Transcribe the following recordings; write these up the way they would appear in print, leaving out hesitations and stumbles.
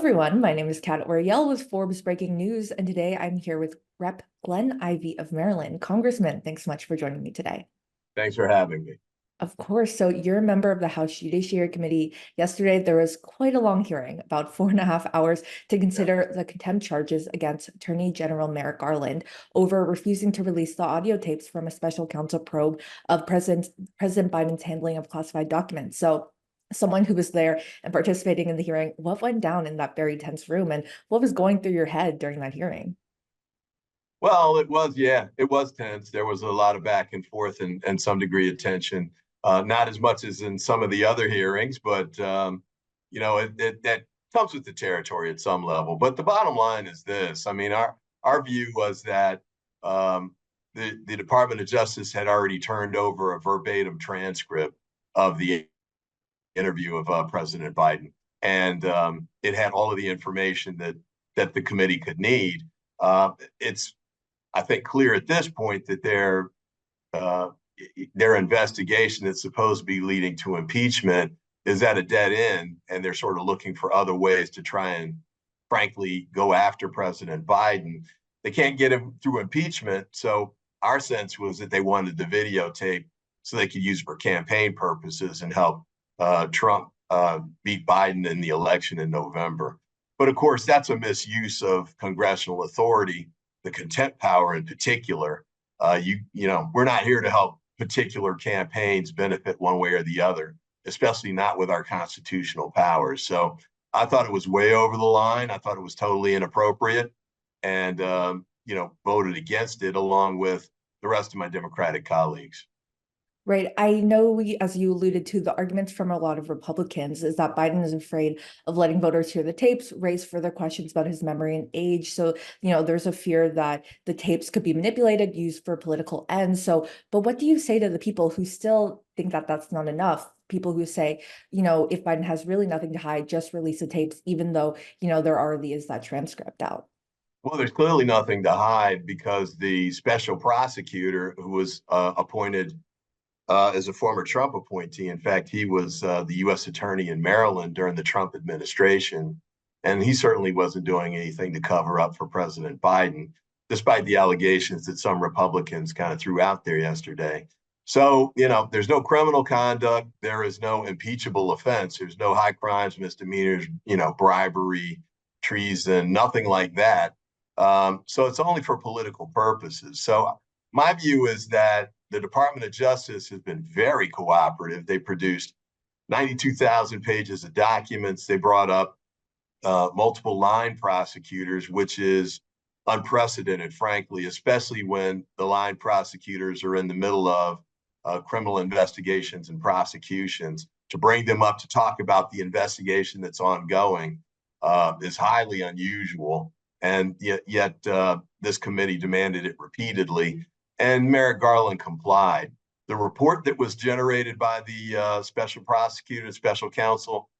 everyone. My name is Cat Oriel with Forbes Breaking News, and today I'm here with Rep. Glenn Ivey of Maryland. Congressman, thanks so much for joining me today. Thanks for having me. Of course. So you're a member of the House Judiciary Committee. Yesterday, there was quite a long hearing, about 4.5 hours, to consider the contempt charges against Attorney General Merrick Garland over refusing to release the audio tapes from a special counsel probe of President Biden's handling of classified documents. So someone who was there and participating in the hearing, what went down in that very tense room and what was going through your head during that hearing? Well, it was tense. There was a lot of back and forth and some degree of tension. Not as much as in some of the other hearings, but that comes with the territory at some level. But the bottom line is this. I mean, our view was that the Department of Justice had already turned over a verbatim transcript of the interview of President Biden, and it had all of the information that the committee could need. It's, I think, clear at this point that their investigation that's supposed to be leading to impeachment is at a dead end, and they're sort of looking for other ways to try and, frankly, go after President Biden. They can't get him through impeachment, so our sense was that they wanted the videotape so they could use it for campaign purposes and help Trump beat Biden in the election in November. But of course, that's a misuse of congressional authority, the contempt power in particular. We're not here to help particular campaigns benefit one way or the other, especially not with our constitutional powers. So I thought it was way over the line. I thought it was totally inappropriate, and voted against it along with the rest of my Democratic colleagues. Right. I know, as you alluded to, the arguments from a lot of Republicans is that Biden is afraid of letting voters hear the tapes, raise further questions about his memory and age. So, there's a fear that the tapes could be manipulated, used for political ends. So, but what do you say to the people who still think that that's not enough? People who say, if Biden has really nothing to hide, just release the tapes, even though, there already is that transcript out. Well, there's clearly nothing to hide because the special prosecutor who was appointed as a former Trump appointee. In fact, he was the U.S. attorney in Maryland during the Trump administration, and he certainly wasn't doing anything to cover up for President Biden, despite the allegations that some Republicans kind of threw out there yesterday. So, there's no criminal conduct. There is no impeachable offense. There's no high crimes, misdemeanors, bribery, treason, nothing like that. So it's only for political purposes. So my view is that the Department of Justice has been very cooperative. They produced 92,000 pages of documents. They brought up multiple line prosecutors, which is unprecedented, frankly, especially when the line prosecutors are in the middle of criminal investigations and prosecutions. To bring them up to talk about the investigation that's ongoing is highly unusual. And yet this committee demanded it repeatedly, and Merrick Garland complied. The report that was generated by the special prosecutor and special counsel,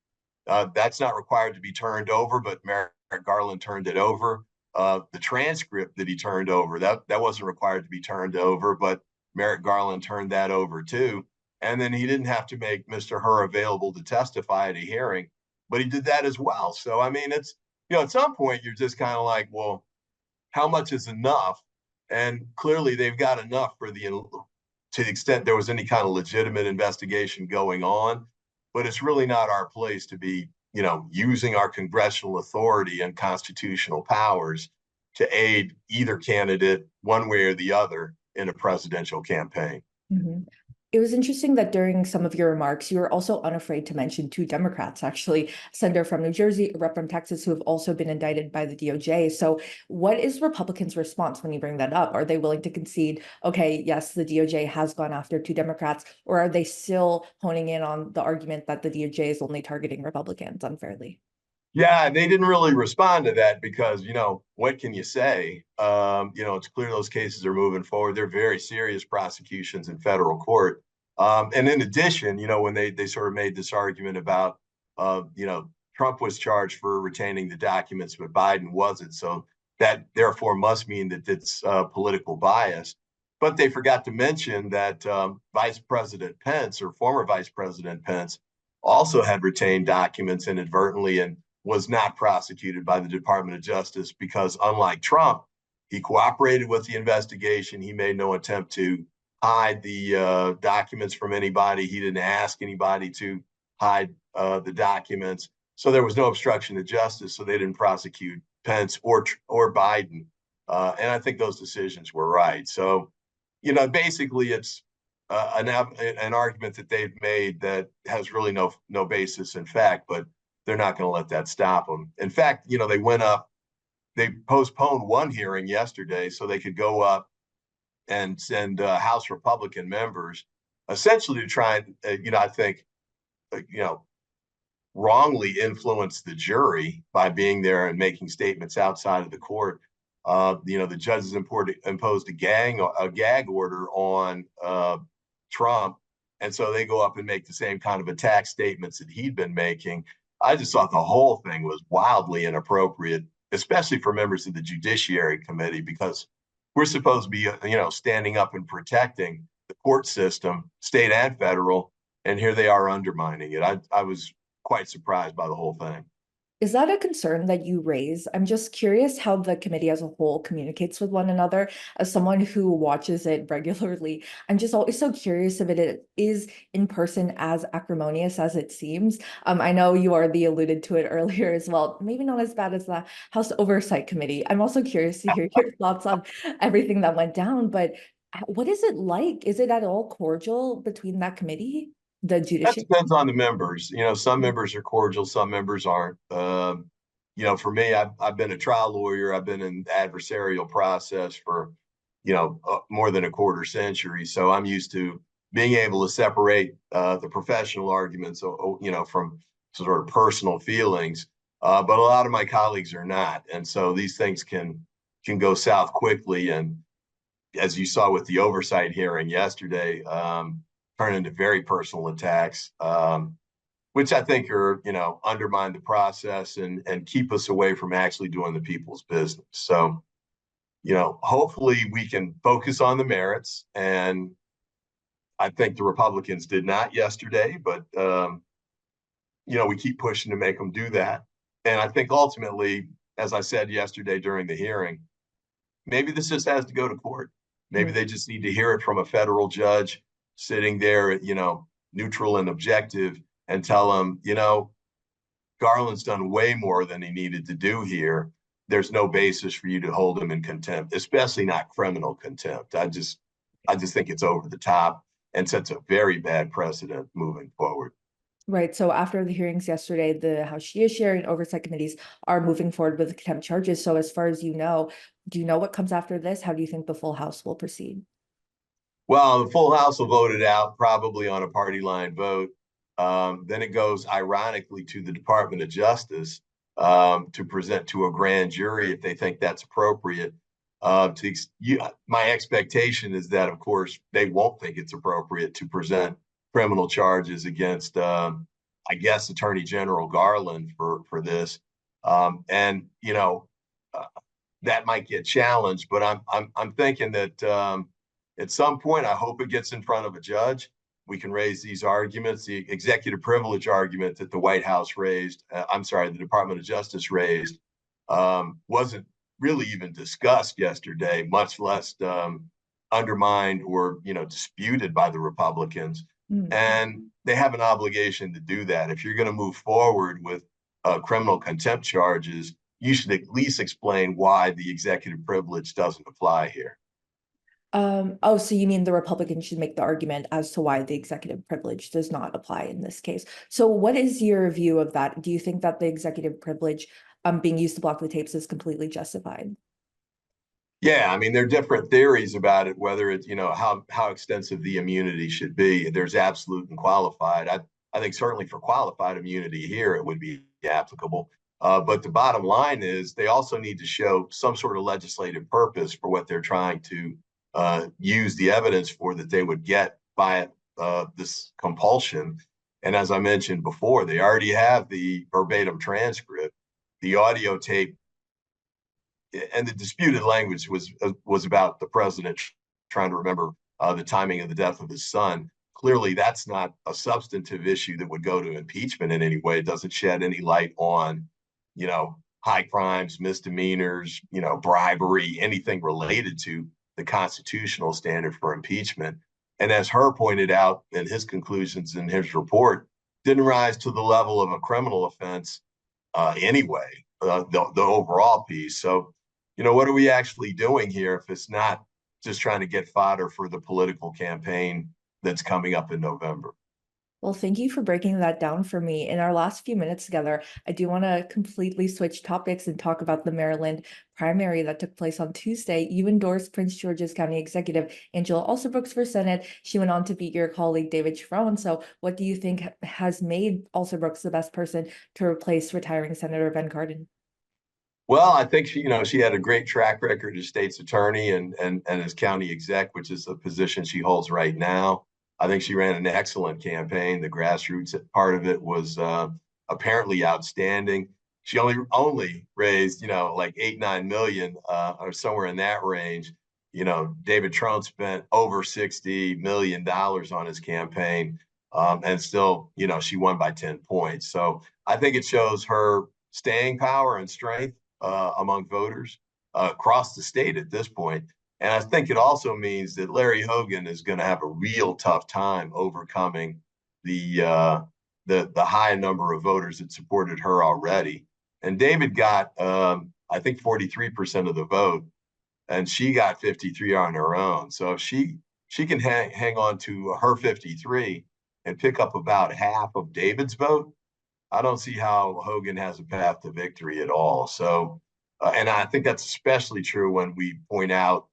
that's not required to be turned over, but Merrick Garland turned it over. The transcript that he turned over, that wasn't required to be turned over, but Merrick Garland turned that over too. And then he didn't have to make Mr. Hur available to testify at a hearing, but he did that as well. So, I mean, it's, at some point you're just kind of like, well, how much is enough? And clearly they've got enough to the extent there was any kind of legitimate investigation going on, but it's really not our place to be, using our congressional authority and constitutional powers to aid either candidate one way or the other in a presidential campaign. Mm-hmm. It was interesting that during some of your remarks, you were also unafraid to mention two Democrats, actually, a senator from New Jersey, a rep from Texas, who have also been indicted by the DOJ. So what is Republicans' response when you bring that up? Are they willing to concede, okay, yes, the DOJ has gone after two Democrats, or are they still honing in on the argument that the DOJ is only targeting Republicans unfairly? Yeah, they didn't really respond to that because, what can you say? It's clear those cases are moving forward. They're very serious prosecutions in federal court. And in addition, when they sort of made this argument about, Trump was charged for retaining the documents, but Biden wasn't. So that therefore must mean that it's political bias. But they forgot to mention that Vice President Pence, or former Vice President Pence, also had retained documents inadvertently. And was not prosecuted by the Department of Justice because, unlike Trump, he cooperated with the investigation. He made no attempt to hide the documents from anybody. He didn't ask anybody to hide the documents. So there was no obstruction of justice. So they didn't prosecute Pence or Biden. And I think those decisions were right. So, basically it's an argument that they've made that has really no basis in fact, but they're not going to let that stop them. In fact, they postponed one hearing yesterday so they could go up and send House Republican members essentially to try and, I think, wrongly influence the jury by being there and making statements outside of the court. The judges imposed a gag order on Trump, and so they go up and make the same kind of attack statements that he'd been making. I just thought the whole thing was wildly inappropriate, especially for members of the Judiciary Committee, because we're supposed to be, standing up and protecting the court system, state and federal, and here they are undermining it. I was quite surprised by the whole thing. Is that a concern that you raise? I'm just curious how the committee as a whole communicates with one another. As someone who watches it regularly, I'm just always so curious if it is in person as acrimonious as it seems. I know you already alluded to it earlier as well, maybe not as bad as the House Oversight Committee. I'm also curious to hear your thoughts on everything that went down, but what is it like? Is it at all cordial between that committee? The That judiciary? depends on the members. Some members are cordial, some members aren't. For me, I've been a trial lawyer. I've been in the adversarial process for, more than a quarter century. So I'm used to being able to separate the professional arguments, from sort of personal feelings. But a lot of my colleagues are not, and so these things can go south quickly. And as you saw with the oversight hearing yesterday, turn into very personal attacks, which I think are, undermine the process and keep us away from actually doing the people's business. So, hopefully we can focus on the merits. And I think the Republicans did not yesterday, but, we keep pushing to make them do that. And I think ultimately, as I said yesterday during the hearing, maybe this just has to go to court. Maybe they just need to hear it from a federal judge sitting there, neutral and objective, and tell them, Garland's done way more than he needed to do here. There's no basis for you to hold him in contempt, especially not criminal contempt. I just think it's over the top and sets a very bad precedent moving forward. Right. So after the hearings yesterday, the House Judiciary and Oversight Committees are moving forward with the contempt charges. So as far as do you know what comes after this? How do you think the full House will proceed? Well, the full House will vote it out, probably on a party line vote. Then it goes, ironically, to the Department of Justice to present to a grand jury if they think that's appropriate. My expectation is that, of course, they won't think it's appropriate to present criminal charges against, I guess, Attorney General Garland for this, and that might get challenged. But I'm thinking that at some point, I hope it gets in front of a judge. We can raise these arguments. The executive privilege argument that the White House raised, the Department of Justice raised, wasn't really even discussed yesterday, much less undermined or disputed by the Republicans. And they have an obligation to do that. If you're going to move forward with criminal contempt charges, you should at least explain why the executive privilege doesn't apply here. So you mean the Republicans should make the argument as to why the executive privilege does not apply in this case. So what is your view of that? Do you think that the executive privilege being used to block the tapes is completely justified? Yeah, I mean, there are different theories about it, whether it's, how extensive the immunity should be. There's absolute and qualified. I think certainly for qualified immunity here, it would be applicable. But the bottom line is they also need to show some sort of legislative purpose for what they're trying to use the evidence for, that they would get by this compulsion. And as I mentioned before, they already have the verbatim transcript, the audio tape, and the disputed language was about the president trying to remember the timing of the death of his son. Clearly, that's not a substantive issue that would go to impeachment in any way. It doesn't shed any light on high crimes, misdemeanors, bribery, anything related to the constitutional standard for impeachment. And as Herr pointed out in his conclusions in his report, didn't rise to the level of a criminal offense anyway, the overall piece. So, what are we actually doing here if it's not just trying to get fodder for the political campaign that's coming up in November? Well, thank you for breaking that down for me. In our last few minutes together, I do want to completely switch topics and talk about the Maryland primary that took place on Tuesday. You endorsed Prince George's County Executive Angela Alsobrooks for Senate. She went on to beat your colleague David Sharon. So what do you think has made Alsobrooks the best person to replace retiring Senator Ben Cardin? Well, I think she had a great track record as state's attorney and as county exec, which is a position she holds right now. I think she ran an excellent campaign. The grassroots part of it was apparently outstanding. She only raised, like 8-9 million or somewhere in that range. David Trump spent over $60 million on his campaign, and still, she won by 10 points. So I think it shows her staying power and strength among voters across the state at this point. And I think it also means that Larry Hogan is going to have a real tough time overcoming the high number of voters that supported her already. And David got, I think, 43% of the vote, and she got 53 on her own. So if she can hang on to her 53 and pick up about half of David's vote, I don't see how Hogan has a path to victory at all. So, and I think that's especially true when we point out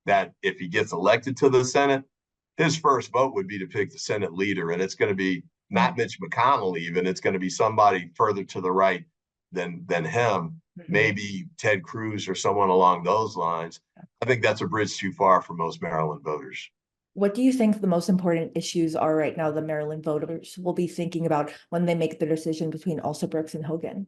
that if he gets elected to the Senate, his first vote would be to pick the Senate leader. And it's going to be not Mitch McConnell, even. It's going to be somebody further to the right than him, maybe Ted Cruz or someone along those lines. I think that's a bridge too far for most Maryland voters. What do you think the most important issues are right now the Maryland voters will be thinking about when they make the decision between Alsobrooks and Hogan?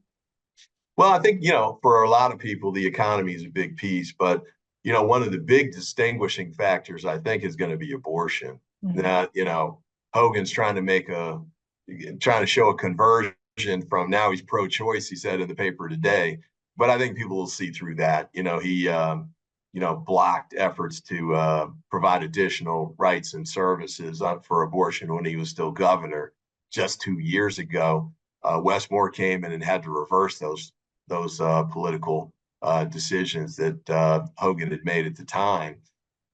Well, I think, for a lot of people, the economy is a big piece, but, one of the big distinguishing factors, I think, is going to be abortion. That, Hogan's trying to show a conversion from now he's pro-choice, he said in the paper today. But I think people will see through that. He, blocked efforts to provide additional rights and services for abortion when he was still governor just 2 years ago. Westmore came in and had to reverse those political decisions that Hogan had made at the time.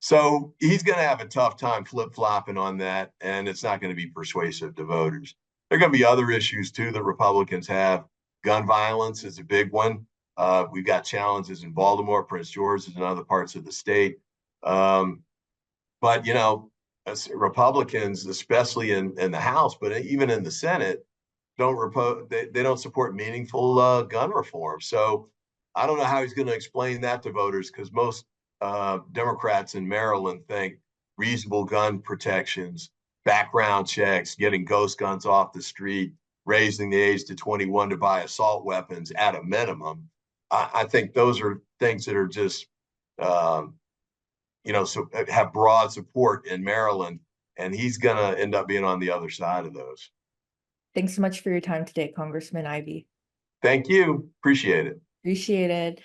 So he's going to have a tough time flip-flopping on that, and it's not going to be persuasive to voters. There are going to be other issues, too, that Republicans have. Gun violence is a big one. We've got challenges in Baltimore, Prince George's, and other parts of the state. But, as Republicans, especially in the House, but even in the Senate, they don't support meaningful gun reform. So I don't know how he's going to explain that to voters, because most Democrats in Maryland think reasonable gun protections, background checks, getting ghost guns off the street, raising the age to 21 to buy assault weapons at a minimum. I think those are things that are just, so have broad support in Maryland, and he's going to end up being on the other side of those. Thanks so much for your time today, Congressman Ivey. Thank you. Appreciate it. Appreciate it.